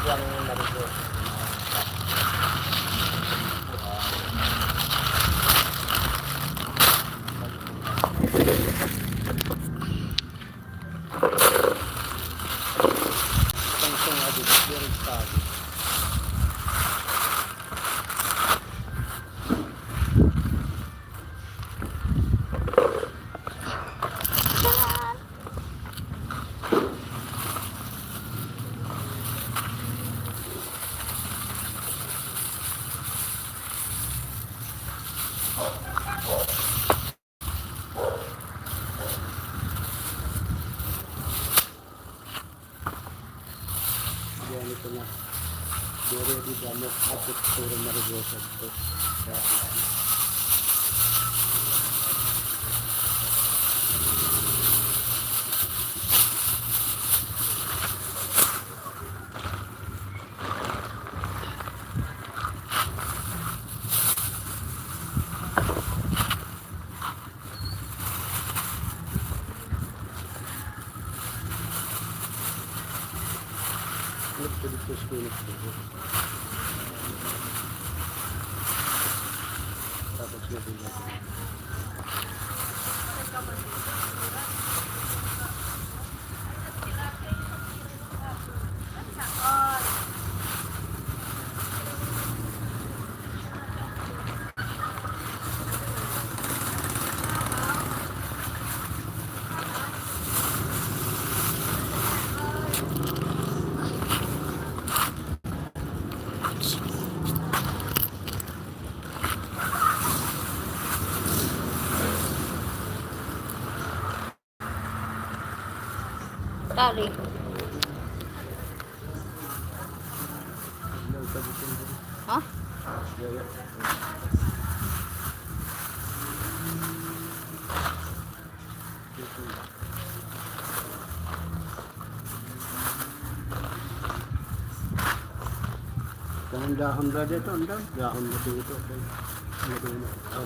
Buang Marigo. Tangsong adit, very stable. Yan ito na. Dere di damo akit puro marigosa ito. Dito school ito. Tapos dito natin. Tali. Hah? Dahon ba dito? Dahon ba dito? Oh.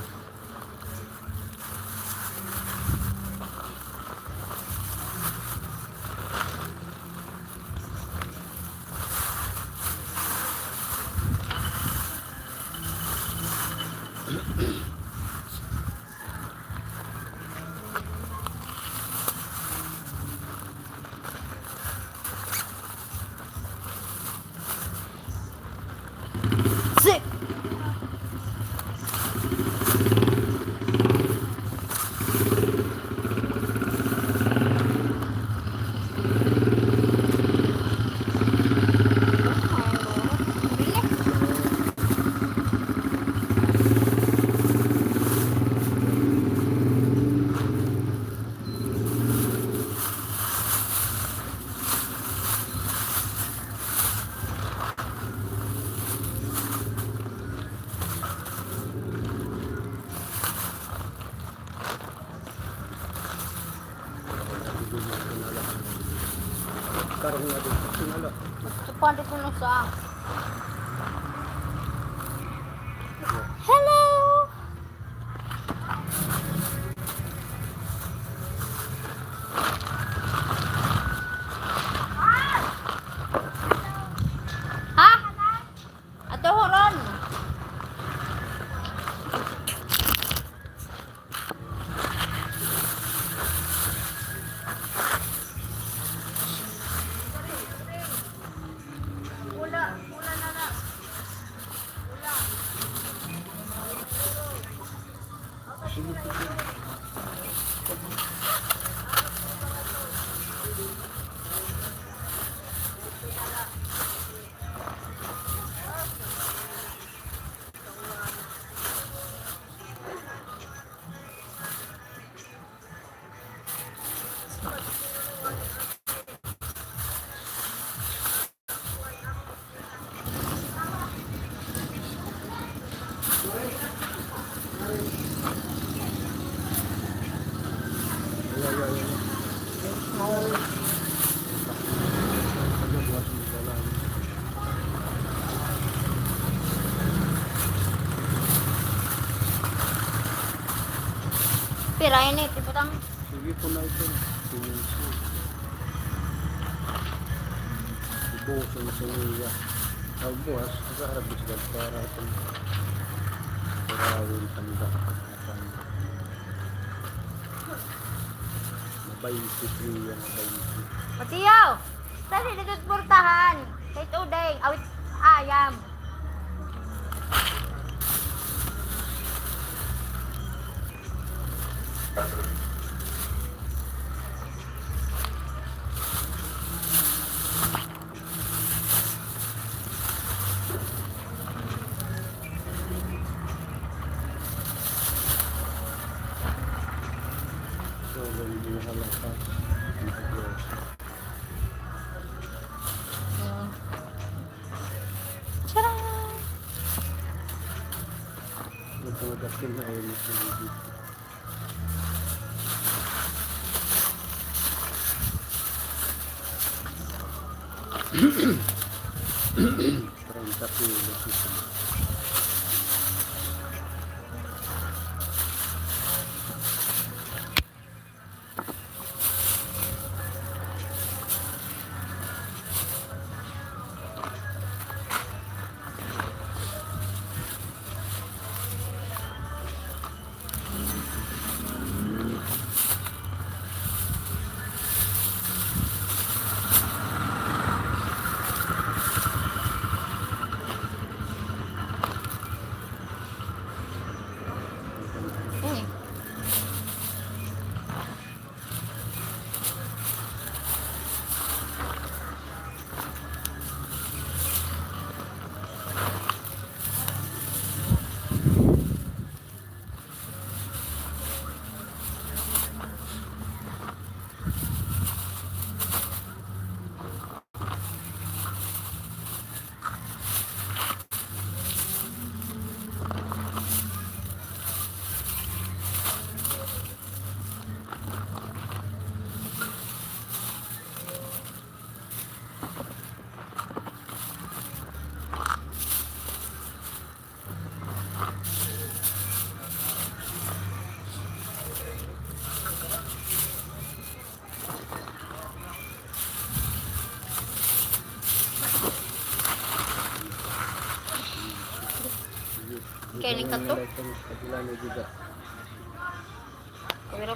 Zip. Karong nga dito. Sinala. Pwede ko na sa. Hello. Ha? Ato horon. Pirahin na ito putang. Sige po na ito. puso na suniya. Ang buwas, nag-aarabis lang para itong parawin tanda. Mabayisi kriya, mabayisi. Matiyaw! Saan dito portahan? Kay Tudeng, awit ayam. So, hindi halata. Tcharam! Nagpamagasin na ayun sa video. Trenta kilos ito. Eh. Kailan ka to? Pero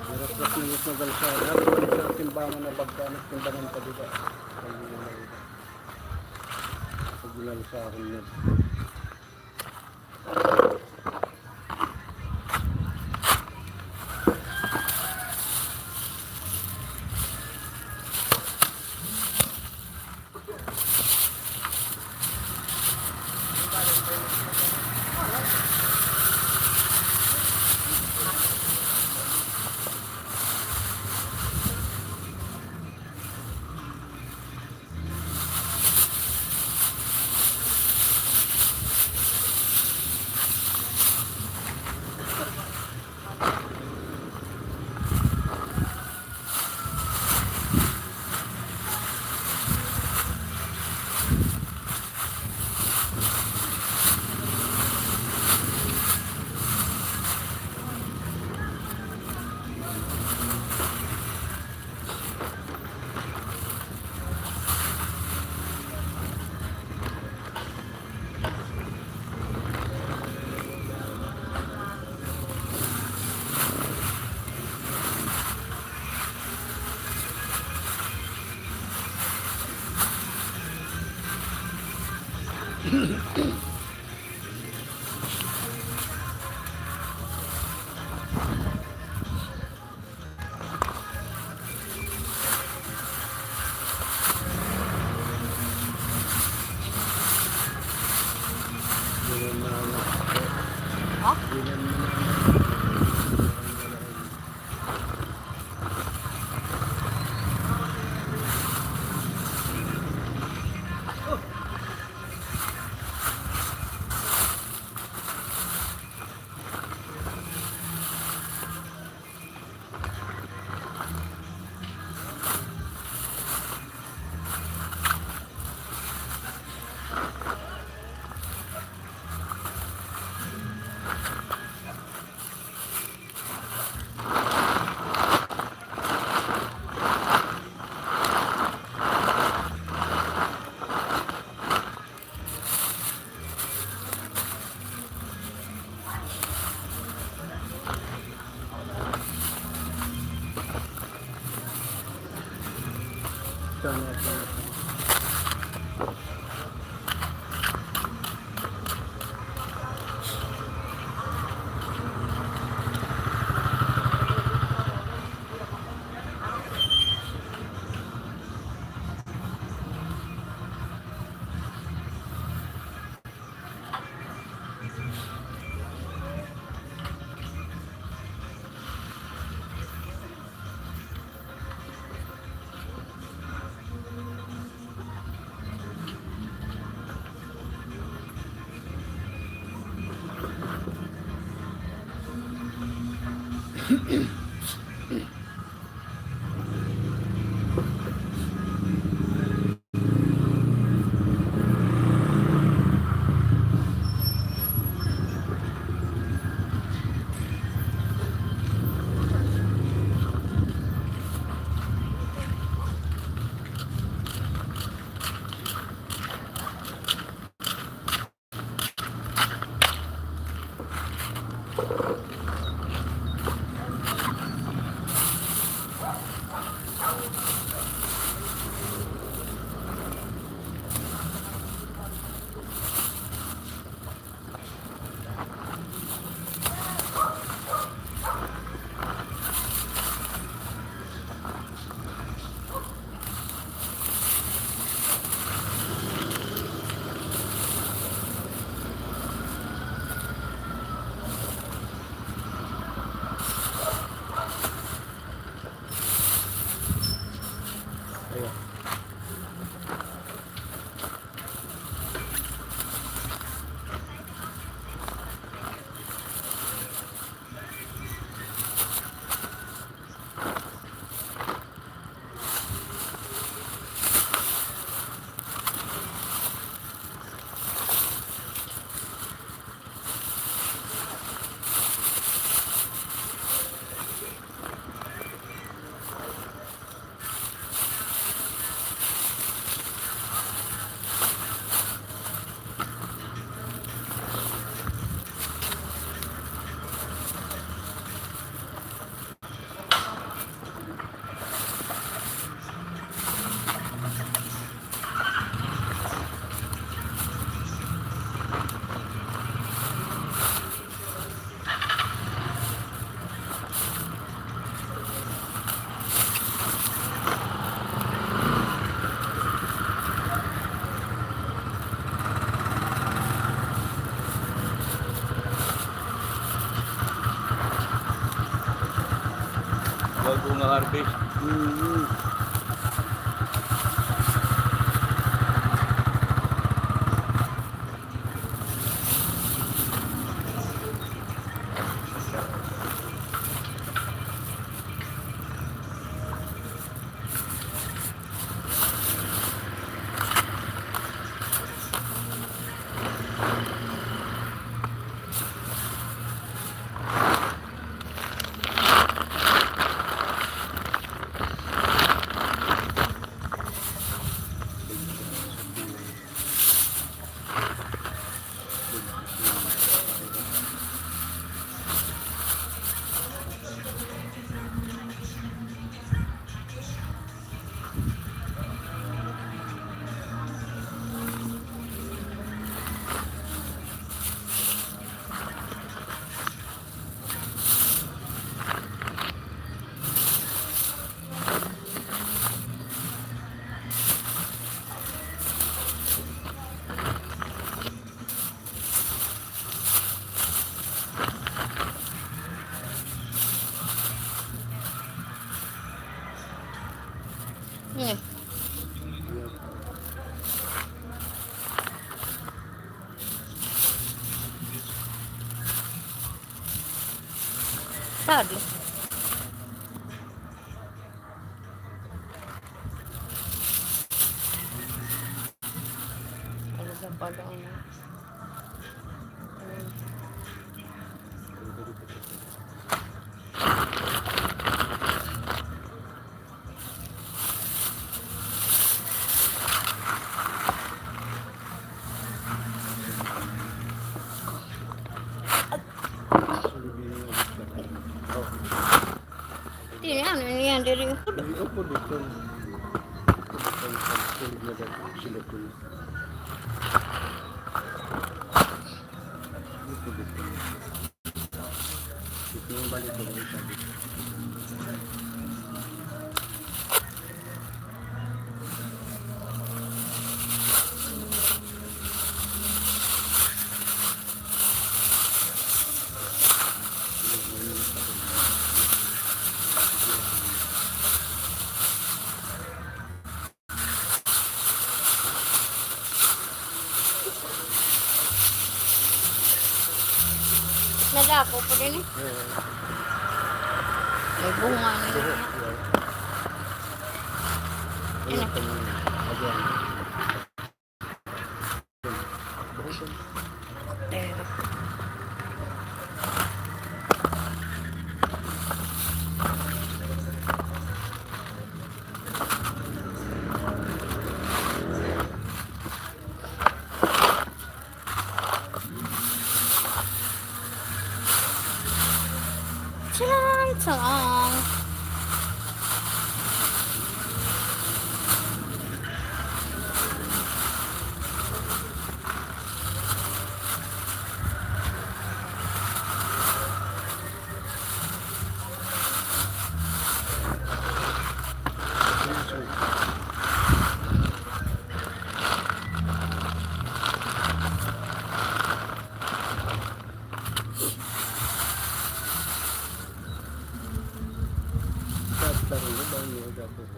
Hirap na tingis na galsada. Habang sa timbangan na pagkanat timbangan pa diba. Pag ginalsa akong net. Ha? Ayan. Bago nga harvest. Mm-hmm. Hmm. Sabi. Talaga pala ano. Hindi ano yan diri. Hindi ako dito. Ang pagsulog na dito, sila ko. Dito dito. Dito yung balik ko rin sabi. Nalako po din eh. May bunga na Buho. yun. Yan. Ayan po muna. Lagyan. Buho po. Charan-charan. Tataro na ba yung gato ko?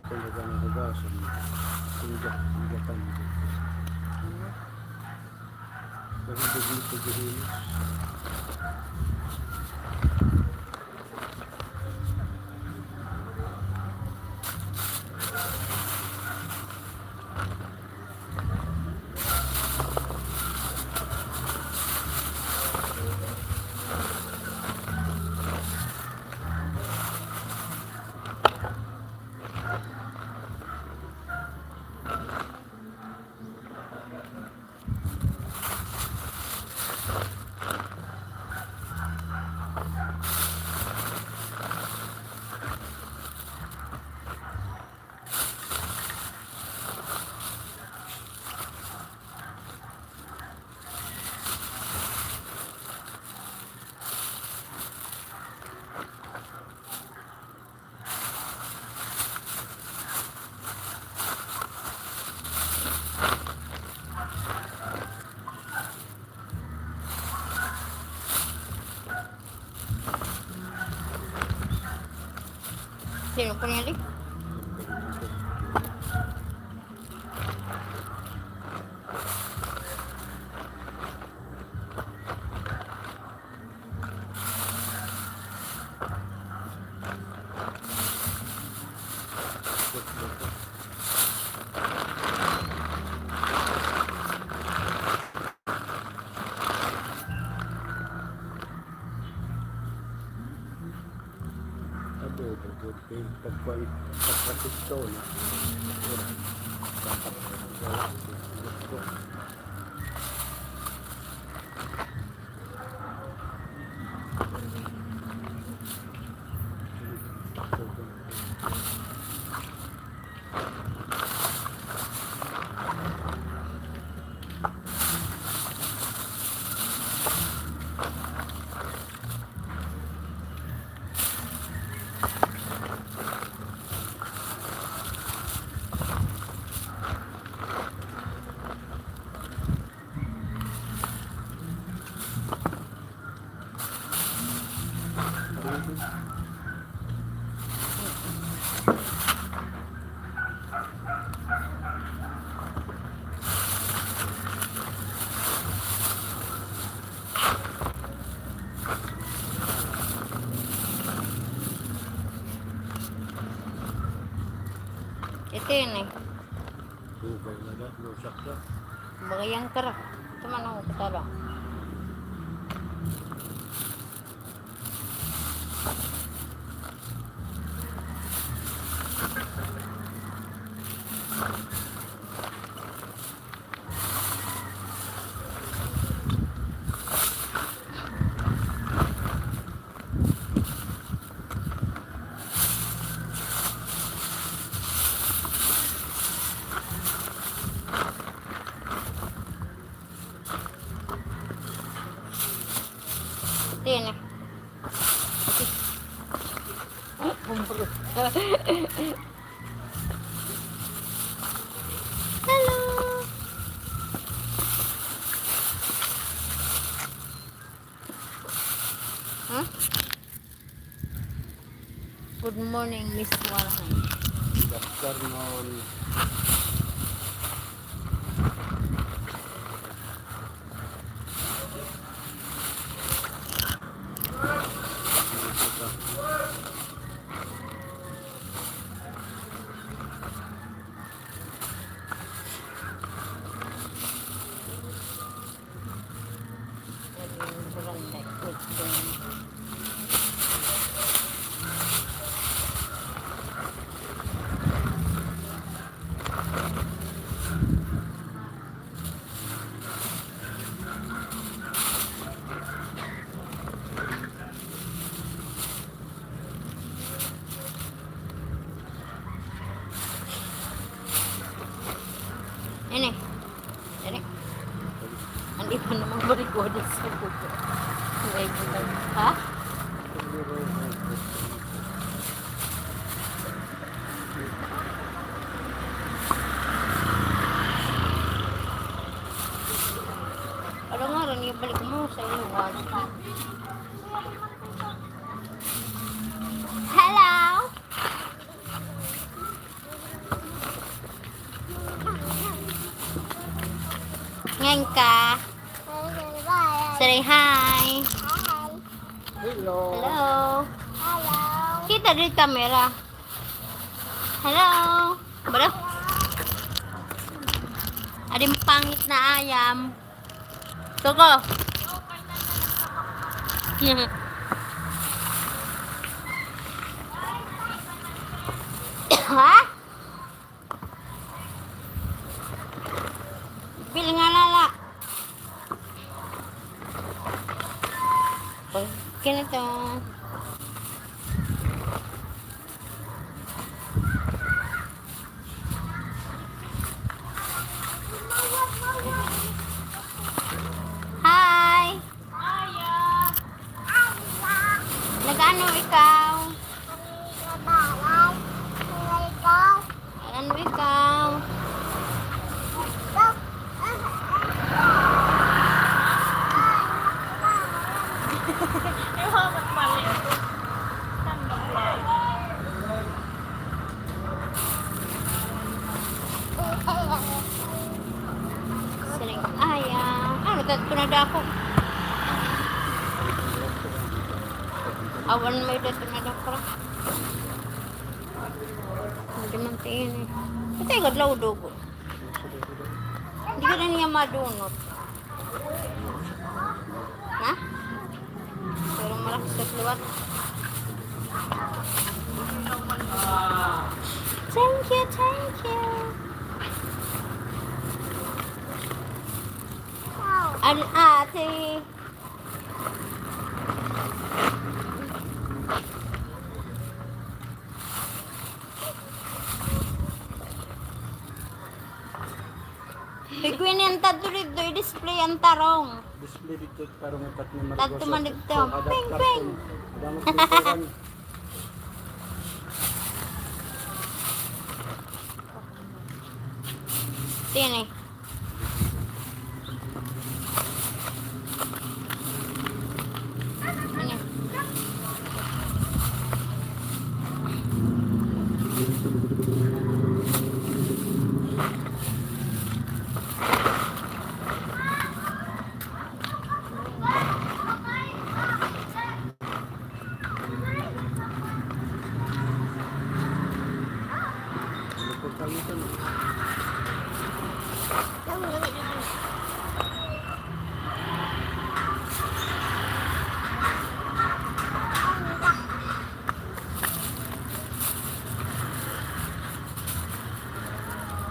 Talaga ng hugasan. Singgatan dito. Pero hindi dito gihinis. Sino po niya rin? Pagpapasito na. Ito yun eh. Lusak ka. Bagayang kara. Ito man ako katalo. Tiene. Hello. Huh? Good morning, Miss Warhan. Good afternoon. Ini. Ini. Hindi pa naman balik-balik sa buko. Ha? Ano nga rin, ibalik mo sa iyo. Hello? Ngayon ka? Say hi. Hello. Hello. Kita di kamera. Hello. Bro. Adim pangit na ayam. Toko. Ha? Bil nga lala. Pag ganito. Hi! Nag-ano ikaw? Ano ikaw? Siling ayam. Ano, tunada ako. Awan may tunada ko. Hindi man tiin eh. Ito yung gadlaw dugo. Hindi ka na niya madunot. Ha? Pero malakas sa luwat. Thank you, thank you. An ate. Biguin yan tado dito, i-display ang tarong. Display dito para makat ni Marcos. Tado man dito. Ping, ping. Damot pinturan. Sini. Ini.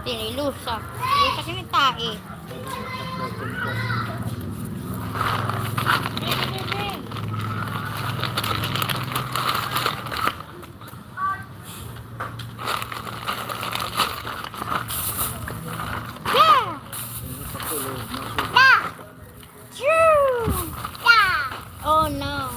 Tinilusa. Lusa kinitae. Yeah! Yeah! True! Yeah! Oh no.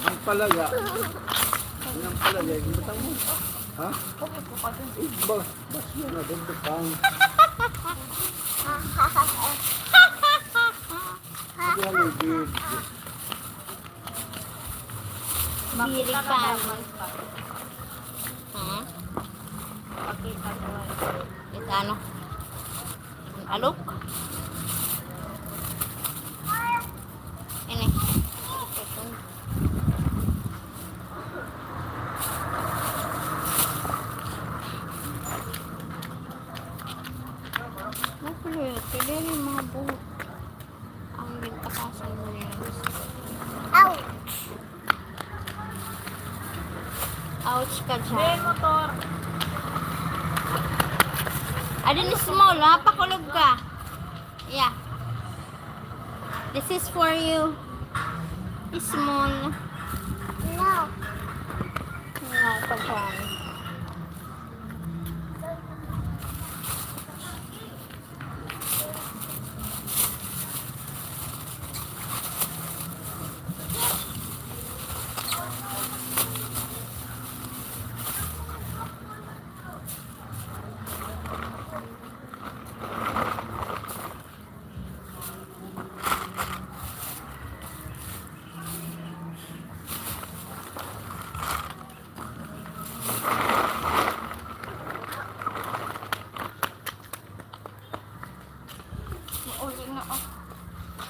Ang palaga. Ang palaga. Yung batang mo. Ha? Eh, bas yun na. Dagdagang. Hindi ang ibig. Birik pa. Ha? Kita ano? Alok? Ini. Makulit. Pwede rin mga buhok. Ang bintakasan mo yan. Ouch ka dyan. Motor. Adin small, ha? Pakulog ka. Yeah. This is for you. Small. No. No, pagkaan.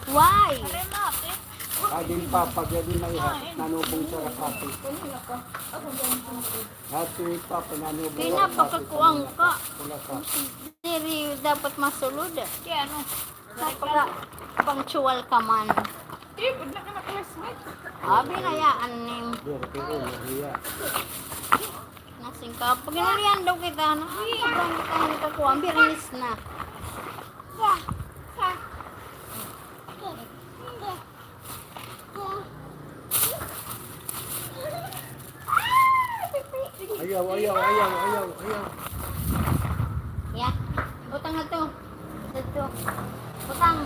Why? Kaging papa, gawin na ihat. Nanubong sa rakati. Hati papa, nanubong Kaya napakakuang ka. Wala ka. Diri dapat masulod. Kaya ano? Napaka punctual ka man. Eh, budla ka na classmate. Binayaan ning Pero pero nahiya. nasing ka. Pag inalihan daw kita na, sobrang kita nakakuha. Ang birinis na. Ayaw, ayaw, ayaw, ayaw, ayaw. Yeah. Utang na to. Ito. Utang.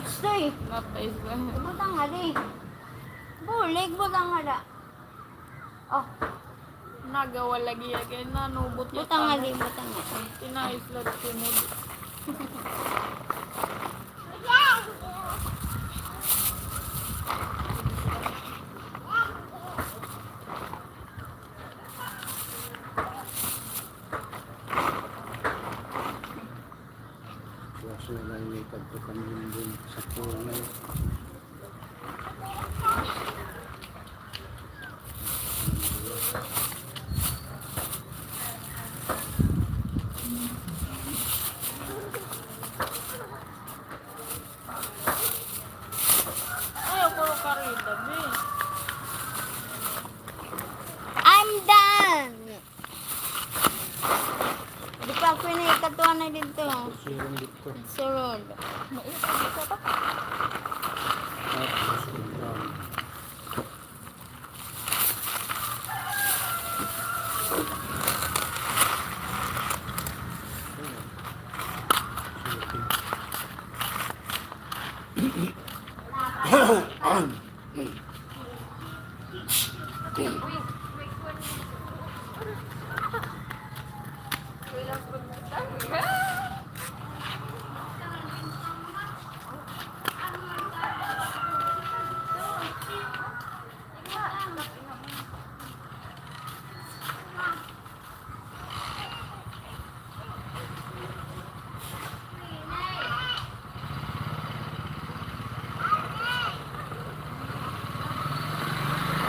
Stoy. Napais ba? Butang nga di. Bulig, butang nga da. Oh, Nagawa lagi ya kaya nanubot ya. butang nga di, butang nga. Tinaislat ko mo. Waso na lang may pagpapamilin din sa punay. Ayaw ko rin karita, be. I'm done! Di pa ako na ikatuan na dito. Sirong dito. Surod. Tapos ulan.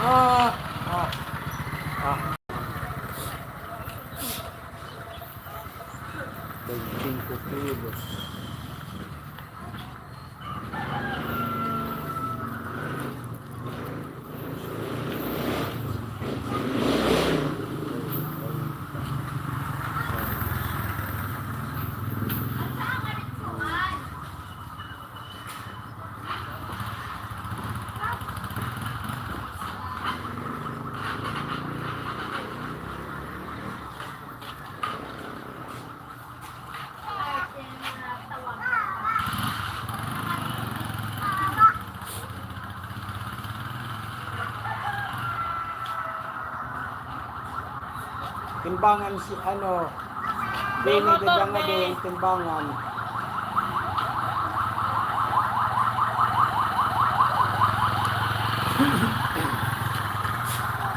Ah. 25 kilos. Timbangan si ano, Bini motor, dadanga be. din, timbangan.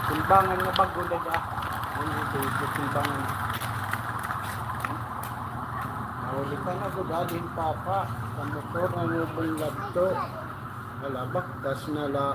Timbangan nga bago dada. Ano ito, timbangan. Nahuli ka na gud adin papa. Sa motor na nubong labto. Alabak, tas nala.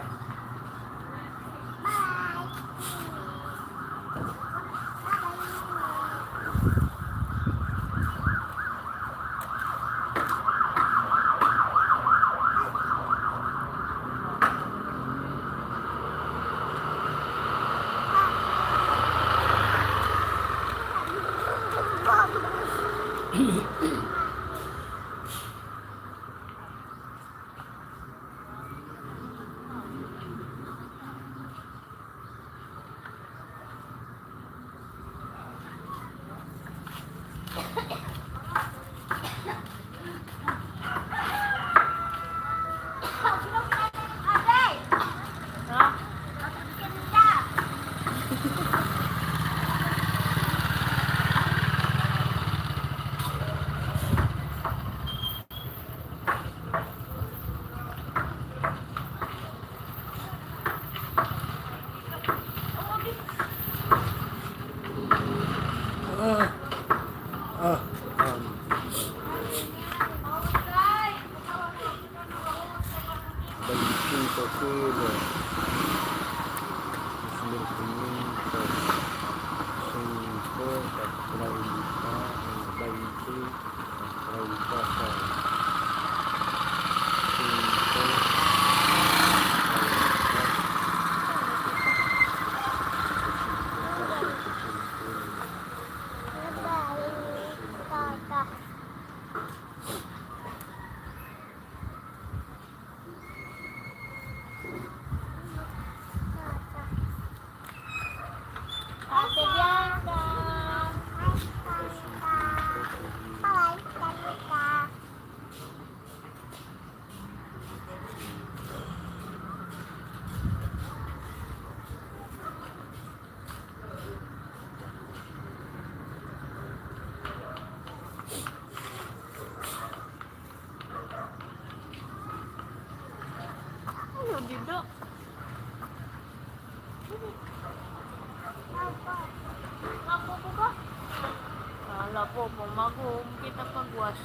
Ha? Um, 25 kilo. 1500. 5, 30, 20, 30, 5. Ate Bianca. Ano dito? Ako po ba? Wala po, pumago. Kita pagwas.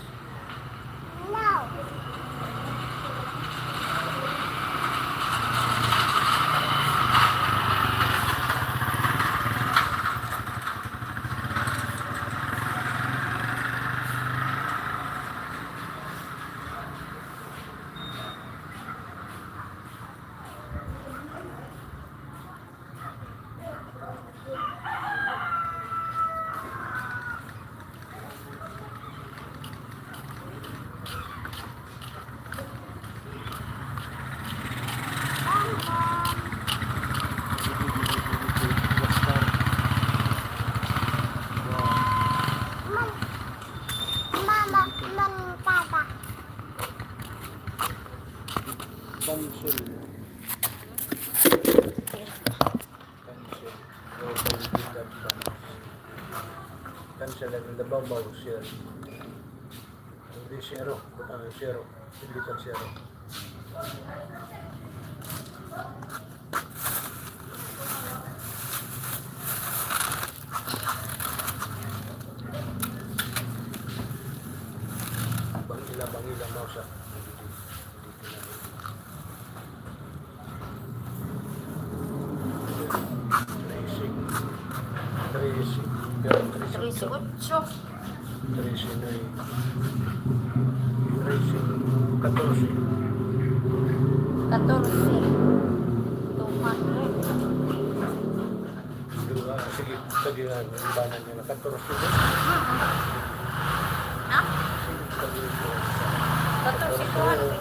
Cancel. Cancel ang nababaw siya. Hindi zero. Zero. Hindi pa zero. Bangila mo siya. Tracing 8. 14. 200. Sige, sabihan, ibanan niya na 14 na. Ha? 14.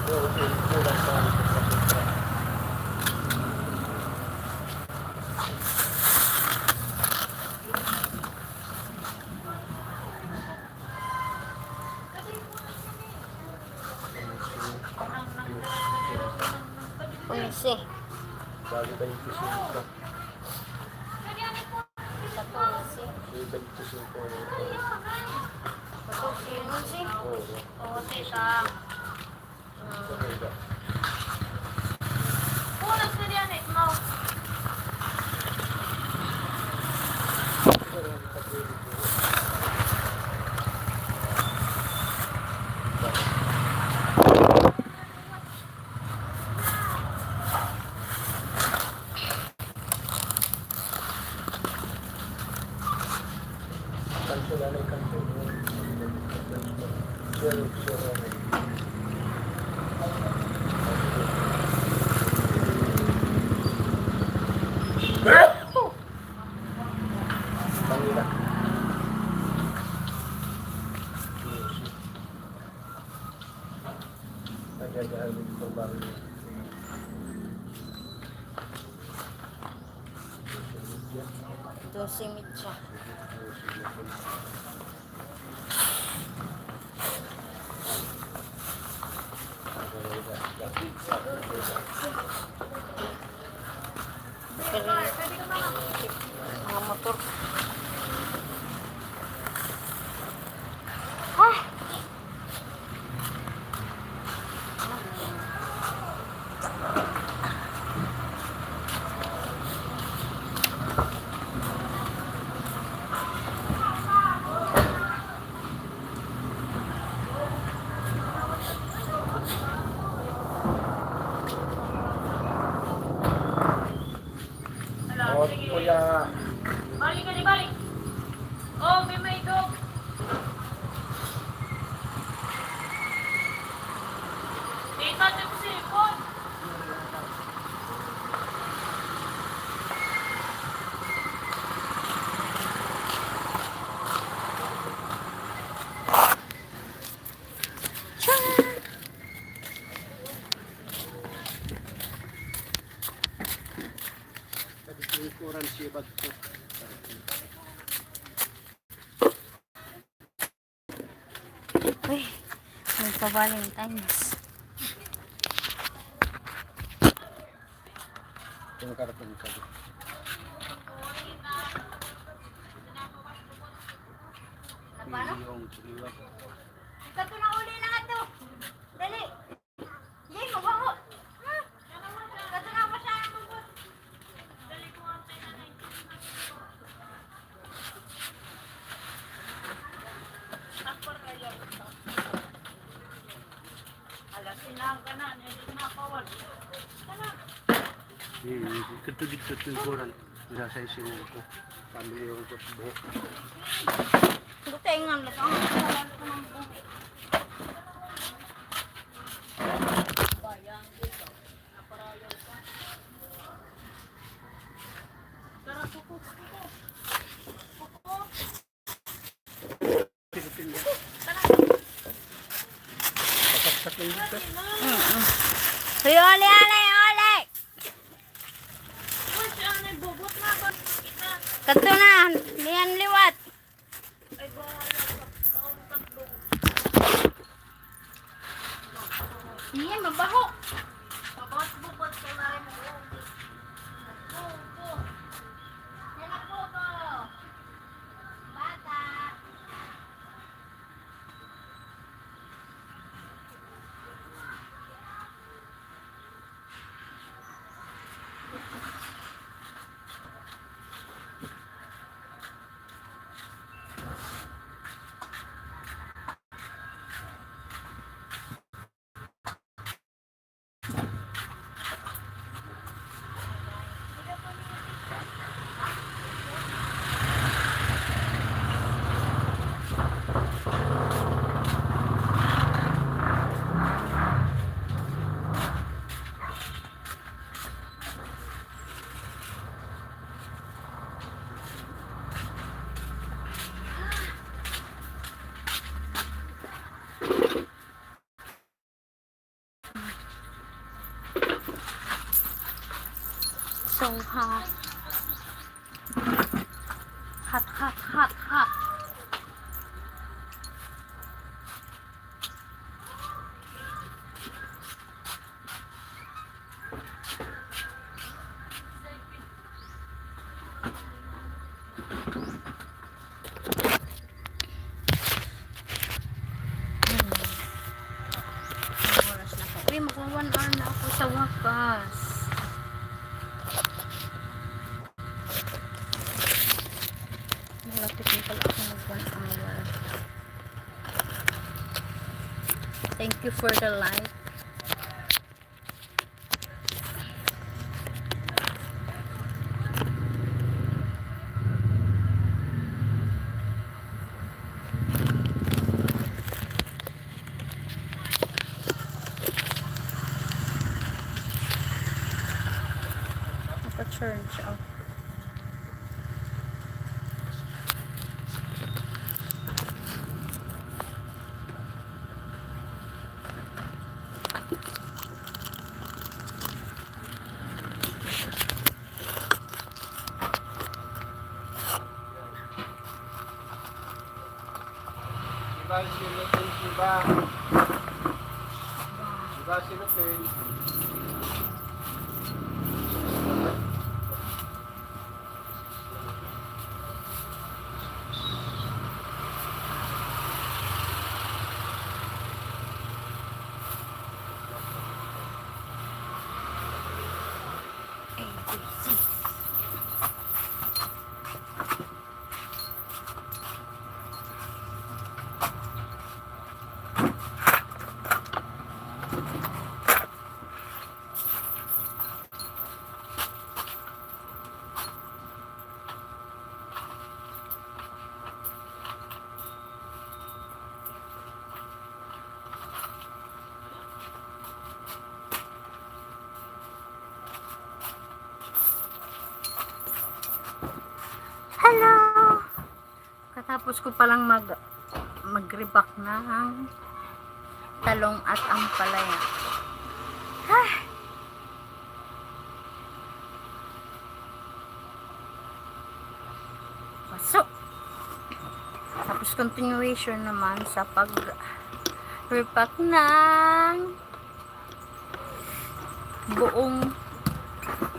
200. Kulang pa. Pulse. Bago tayo pisin ka. 14. Patusin sih. Oh, tita. Punas na diyan eh. Mau. Ito si Mitcha. Mga motor. Ah! Oh, kuya. Balik ka di balik. Oh, may dog. Tita, ito si Ipon. Likuran si Bagto. Uy, magpa-Valentine's. Yung karapon sa Paano? yung siliwag. Ito na uli na ito. Dali. Hindi, mabango. Ha? Ito na pa siya ang mabot. Alas, sinang ka na. Hindi na kawal. Ito dito likuran. Nasa ising ko. Pamili yung buhok. Buti nga lang. Ang kasalan ko ng buhok. Pataksak lang dito. Hoy, ole, ole, ole! Uy, siya ang nagbubot na ba? Kita. Kato na, lihan liwat. Ay, bahala ka. Taon tatlo. Hindi, mabaho. Pabot-bubot ko na rin mo. Yan ako ko. Bata. So hot. Hot, hot, hot, hot. sa wakas. Malapit na pala ako mag 1 hour. Thank you for the light. Naka-charge off. Diba si Lupin, diba? Diba si Lupin? Hello! Katapos ko palang mag-reback ng talong at ampalaya. Ah! Pasok! Tapos continuation naman sa pag-repack ng buong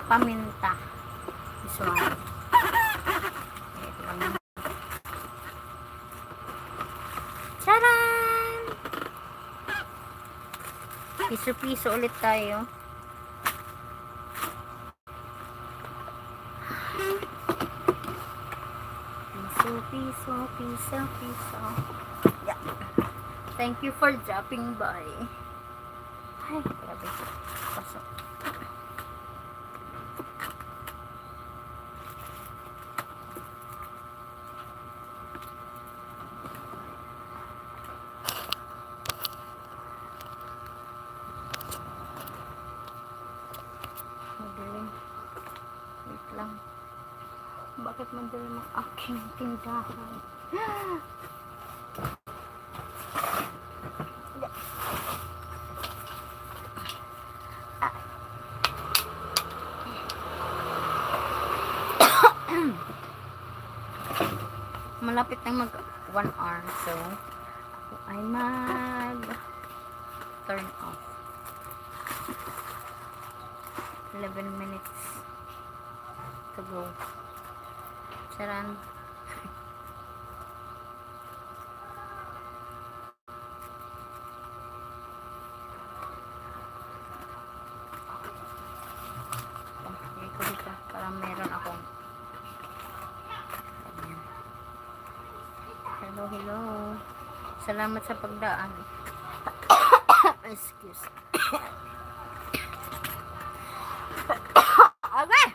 paminta. This one. Charan! Piso-piso ulit tayo. Piso. Yeah. Thank you for dropping by. Ay, grabe. Pasok. Madaling. Wait lang. Bakit madaling ang aking tindahan? Malapit na mag 1 hour, so ako ay mag turn off. 11 minutes to go. Charan. Okay, ko dito para meron akong hello. Salamat sa pagdaan. Excuse. Okay.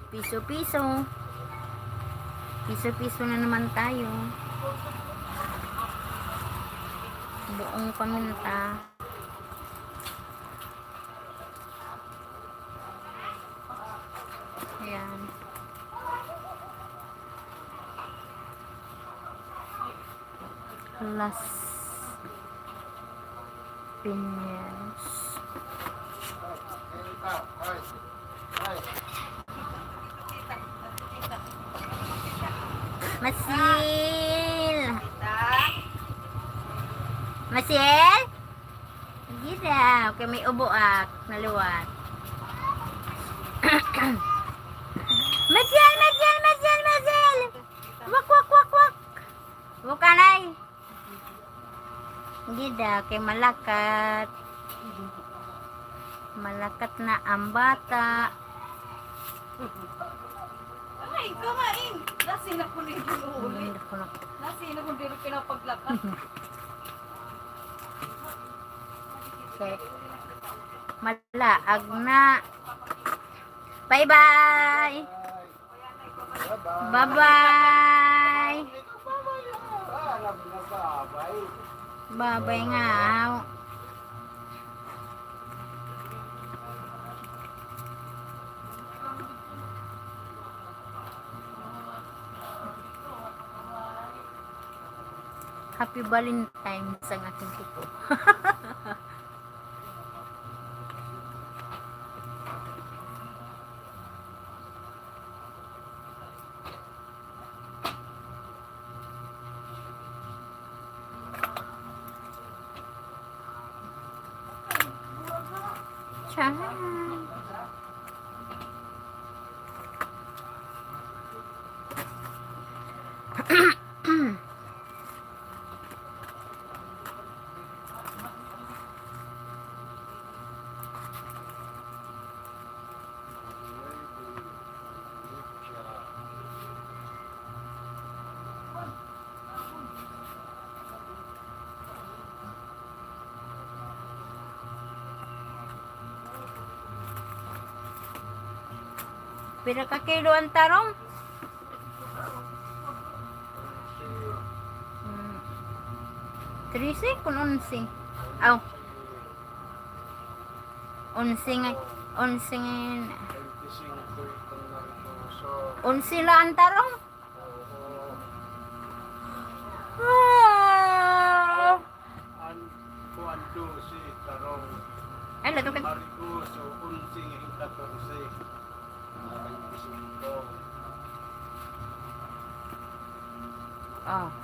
Piso-piso. Piso-piso na naman tayo. Buong paminta. Ayan. Las Piñas. Masil! Masil? Gila. Okay, may ubo naliwat. Bukanay. Hindi da, kay malakat. Malakat na ang bata. Ay, kumain! Nasi na po nito uli. Hindi ko na. Nasi na po nito pinapaglakas. Okay. Malaag na. Bye-bye. Bye-bye. Bye-bye nga. Happy Valentine's sa aking tito. Charan. Pira ka kilo ang tarong? 13 kung 11. Aw. 11 nga. 11 nga. 11 lang ang tarong? Ah. Kuando si Tarong Ay, lato ka. Maricos o Unsing yung 14. Oh.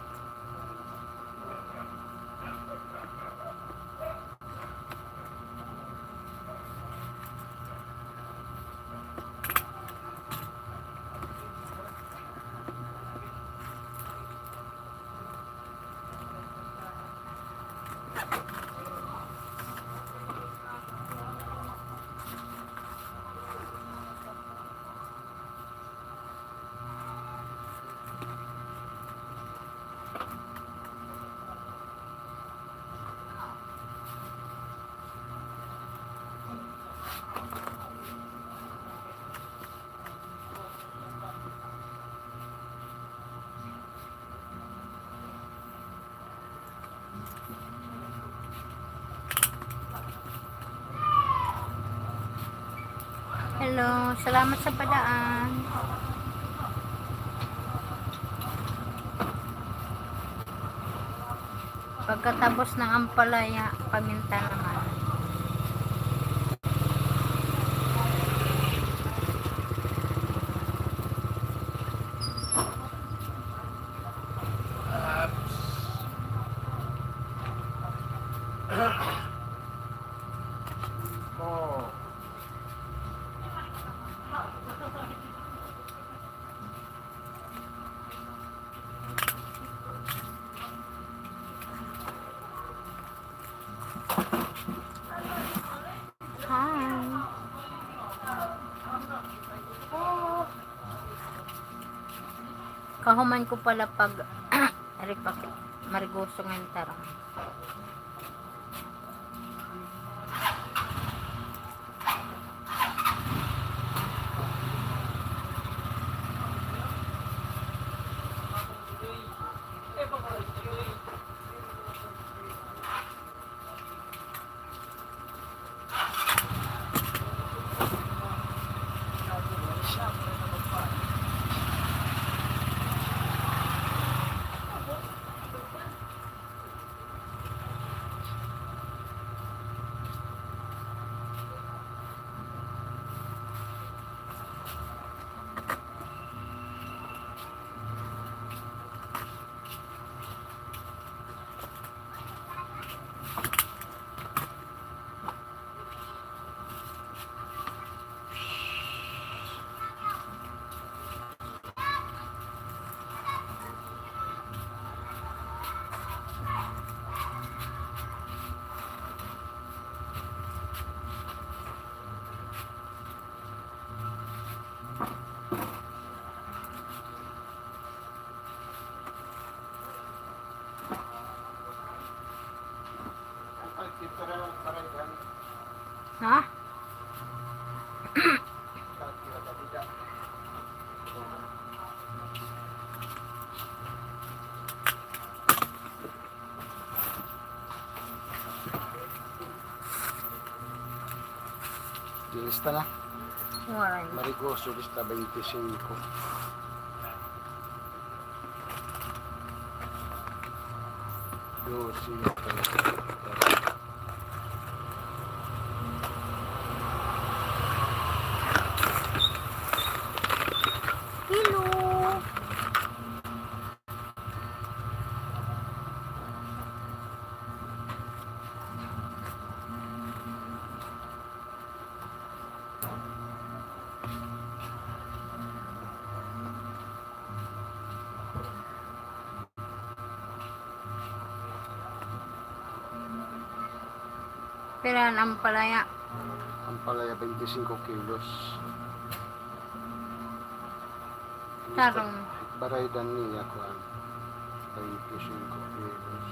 Hello, salamat sa padaan. Pagkatapos ng ampalaya, paminta naman. Oh. Hi. Kahuman ko pala pag repakit marigoso ng tarong. lista na. Waray. Marigoso, lista 25. Dosi. Hello. Pila ang palaya. Ang palaya 25 kilos. Tarong. Baraydan niya kuan 25 kilos.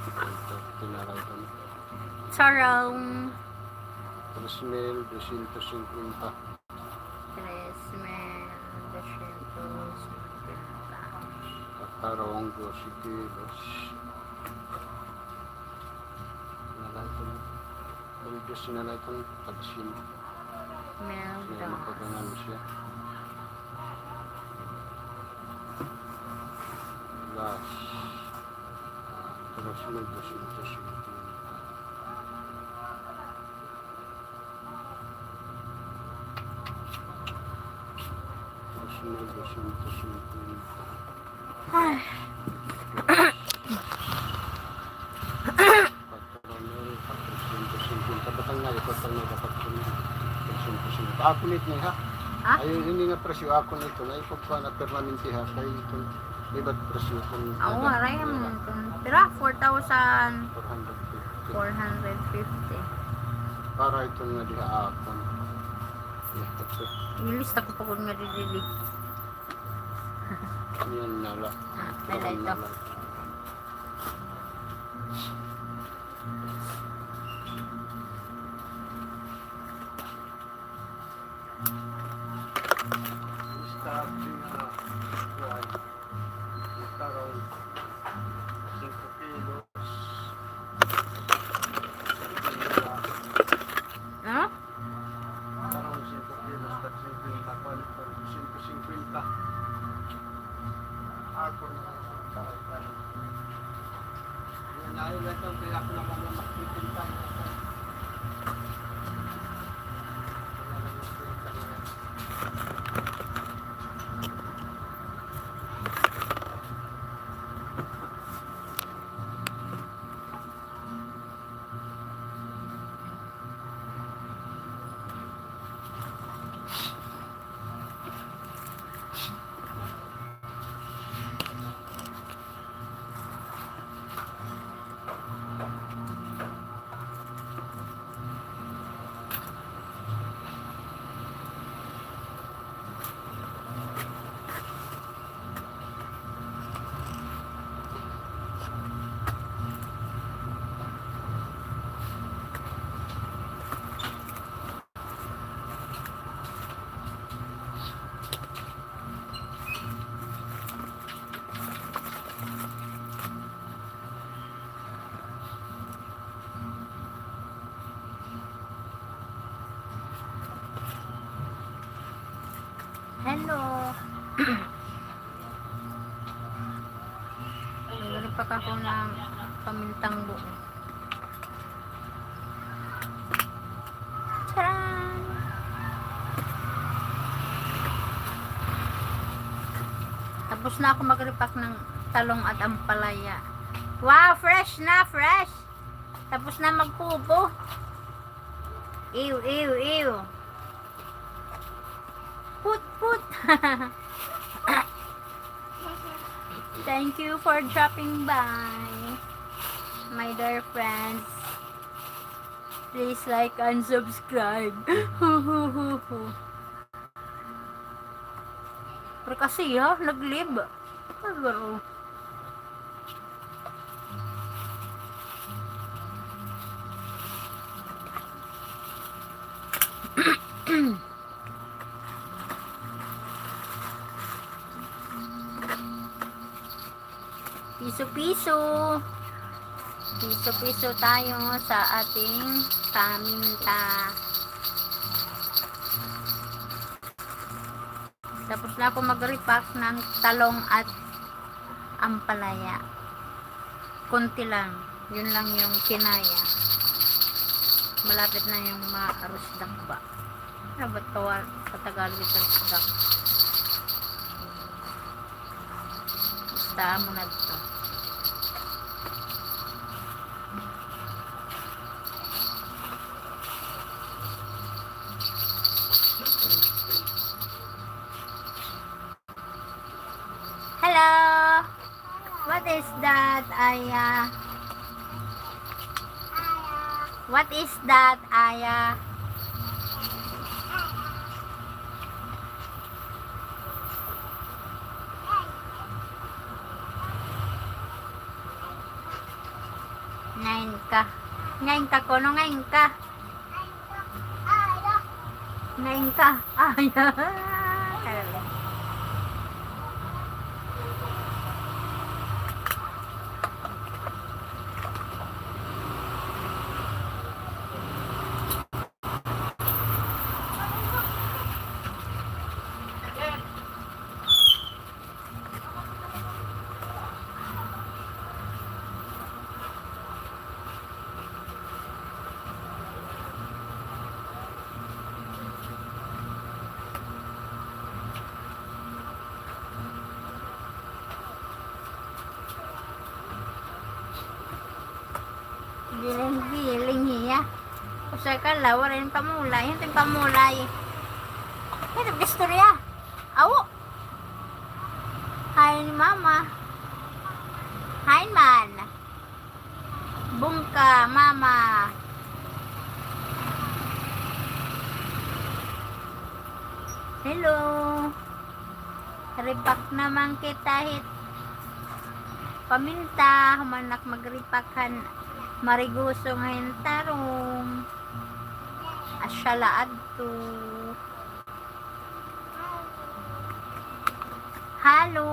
Ito tinaraydan. Tarong. 3,250. 3,250. Tarong 12 kilos. Nalaytan. Baldos nalaytan pagsin. Siya Melda. magpaganan siya. Las 3,250. Ay. Ako nito ha. Ha? Ayun hindi nga presyo ako nito na ipagpa na permanente ha kay ito iba't presyo kung Ako waray mo. Pira 4,450. 450 para ito nga diha ako. Nilista ko pa kung nga dili. Yan nala. Wala ito. Start na kuan. Tarong 5 kilos. No? Tarong 5 kilos at 50 kuan 150. Ako na kailan. Yan ay lang ang kaya ko naman na makikita. Hello. Meron pa ako ng pamintang buo. Charan! Tapos na ako mag-repack ng talong at ampalaya. Wow, fresh na, fresh! Tapos na magkubo. Ew, ew, ew. Put. Thank you for dropping by, my dear friends. Please like and subscribe. Pero kasi ha, nag-live. Pero piso-piso. Piso-piso tayo sa ating paminta. Tapos na ako mag-repack ng talong at ampalaya. Konti lang. Yun lang yung kinaya. Malapit na yung mga arusdak ba. Ano ba't kawal sa Tagalog ito arusdak? Basta mo na dito. Hello! What is that, Aya? What is that, Aya? Ngayon ka. Ngayon ka, kono ngayon ka. Ngayon ka. Aya. Giling hiya. Usay ka la, wala yung pamulay. Ito yung pamulay. Ito yung istorya. Awo! Hi ni mama. Hi man. Bungka, mama. Hello. Repack naman kita hit. Paminta, humanak magripakan. Mariguso ngayon tarong. Asyala adto. Halo.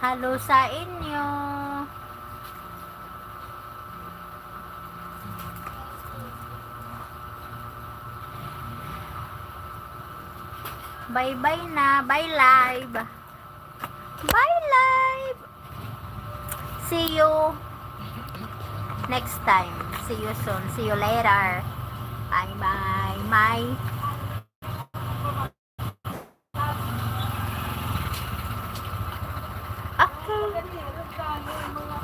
Halo sa inyo. Bye-bye na. Bye live. Bye live. See you next time. See you soon. See you later. Bye-bye. Bye. Okay.